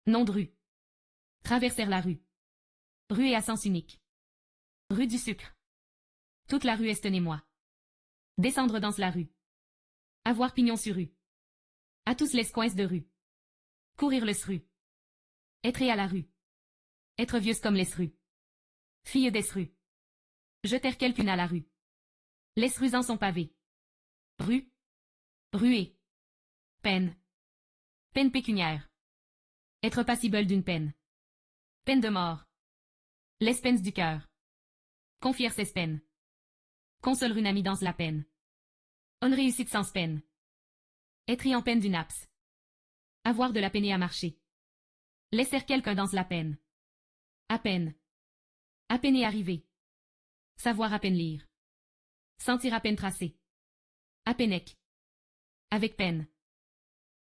Nom de rue. Traversèrent la rue. Rue et à sens unique. Rue du sucre. Toute la rue est-moi. Descendre dans la rue. Avoir pignon sur rue. À tous les coins de rue. Courir le rue. Être à la rue. Être vieuse comme les rues. Fille des rues. Jeter quelqu'une à la rue. Les rues en sont pavées. Rue. Ruée. Peine. Peine pécuniaire. Être passible d'une peine. Peine de mort. L'espèce du cœur. Confier ses peines. Console une amie dans la peine. On réussit sans peine. Être en peine d'une apse. Avoir de la peine à marcher. Laisser quelqu'un dans la peine. À peine. À peine arriver. Savoir à peine lire. Sentir à peine tracer. À peinec. Avec peine.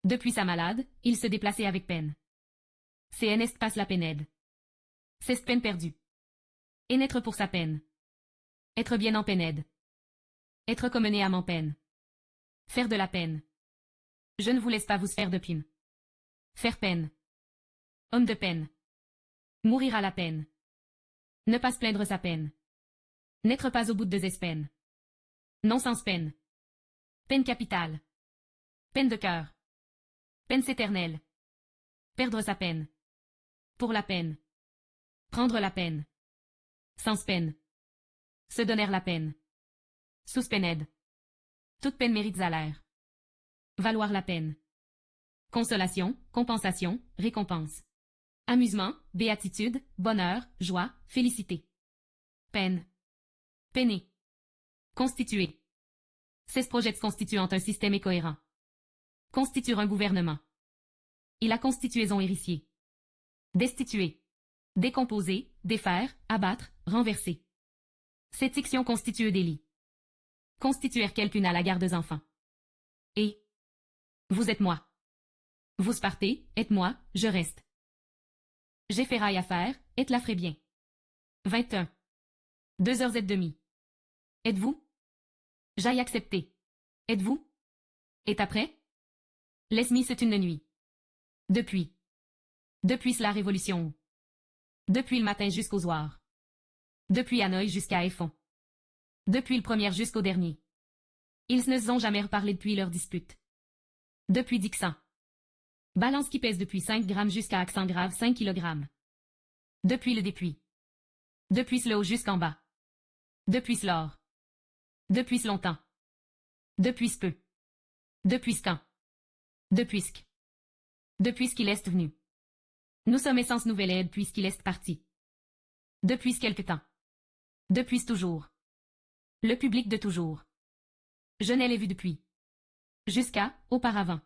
Depuis sa malade, il se déplaçait avec peine. C'est n'est passe la peine. C'est peine perdue. Et naître pour sa peine. Être bien en peine. Être comme né âme en peine. Faire de la peine. Je ne vous laisse pas vous faire de peine. Faire peine. Homme de peine. Mourir à la peine. Ne pas se plaindre sa peine. N'être pas au bout de ses peines. Non sans peine. Peine capitale. Peine de cœur. Peine éternelle. Perdre sa peine. Pour la peine. Prendre la peine. Sans peine. Se donner la peine. Sous peine. Toute peine mérite salaire. Valoir la peine. Consolation, compensation, récompense. Amusement, béatitude, bonheur, joie, félicité. Peine. Peiner. Constituer. Ces projets constituant un système cohérent. Constituer un gouvernement. Il a constituaison héritier. Destituer. Décomposer, défaire, abattre, renverser. Cette section constitue délit. Constituer quelqu'une à la garde des enfants. Et. Vous êtes moi. Vous partez, êtes-moi, je reste. J'ai ferraille à faire, et la ferai bien. 21. 2h30. Êtes-vous? J'aille accepter. Êtes-vous? Et après? L'esmi c'est une nuit. Depuis. Depuis la révolution. Depuis le matin jusqu'au soir. Depuis Hanoï jusqu'à Effon. Depuis le premier jusqu'au dernier. Ils ne se sont jamais reparlé depuis leur dispute. Depuis Dixon. Balance qui pèse depuis 5 grammes jusqu'à accent grave 5 kg. Depuis le depuis. Depuis le haut jusqu'en bas. Depuis l'or. Depuis longtemps. Depuis peu. Depuis quand. Depuis ce. Depuis ce qu'il est venu. Nous sommes essence nouvelle aide puisqu'il est parti. Depuis quelque temps. Depuis toujours. Le public de toujours. Je n'ai les vu depuis. Jusqu'à, auparavant.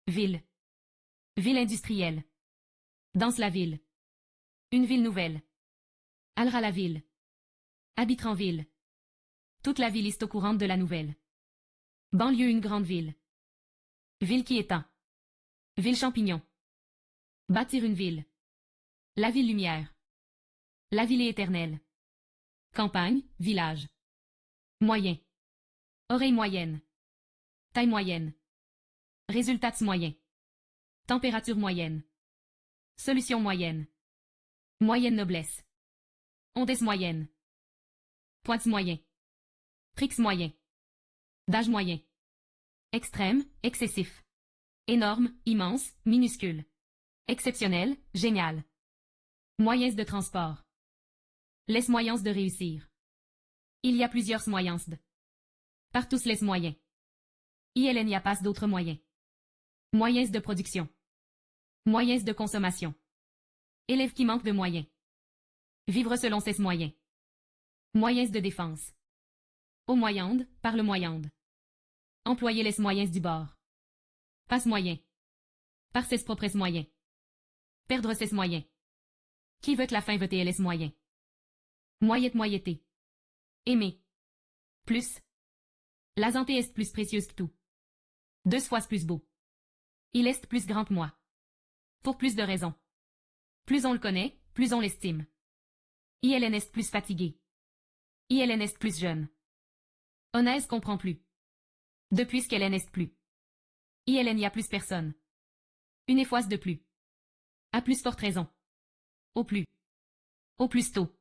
Ville. Ville industrielle. Danse la ville. Une ville nouvelle. Allera la ville. Habitera en ville. Toute la ville est au courant de la nouvelle. Banlieue une grande ville. Ville qui étend. Ville champignon. Bâtir une ville. La ville lumière. La ville est éternelle. Campagne, village. Moyen. Oreille moyenne. Taille moyenne. Résultats moyen. Température moyenne. Solution moyenne. Moyenne noblesse. Ondes moyenne. Pointe moyen. Trix moyen. D'âge moyen. Extrême, excessif. Énorme, immense, minuscule. Exceptionnel, génial. Moyens de transport. Les moyens de réussir. Il y a plusieurs moyens de. Par tous les moyens. Il n'y a pas d'autres moyens. Moyens de production. Moyens de consommation. Élève qui manque de moyens. Vivre selon ses moyens. Moyens de défense. Au moyende, par le moyende. Employer les moyens du bord. Passe moyen. Par ses propres moyens. Perdre ses moyens. Qui veut la fin voter les moyens. Moyette moyetté. Aimer. Plus. La santé est plus précieuse que tout. 2 fois plus beau. Il est plus grand que moi. Pour plus de raisons. Plus on le connaît, plus on l'estime. Il est plus fatigué. Il est plus jeune. Honnête comprend plus. Depuis qu'elle n'est plus. Il n'y a plus personne. Une effoise de plus. À plus forte raison. Au plus. Au plus tôt.